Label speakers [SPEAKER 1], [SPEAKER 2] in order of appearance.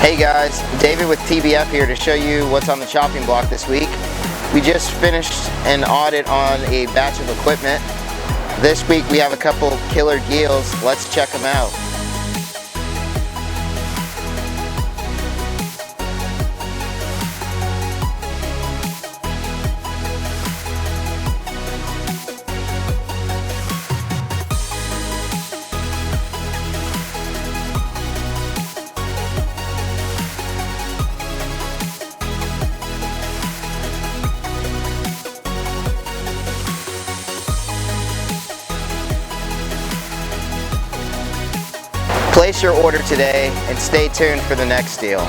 [SPEAKER 1] Hey guys, David with TBF here to show you what's on the chopping block this week. We just finished an audit on a batch of equipment. This week we have a couple killer deals. Let's check them out. Place your order today and stay tuned for the next deal.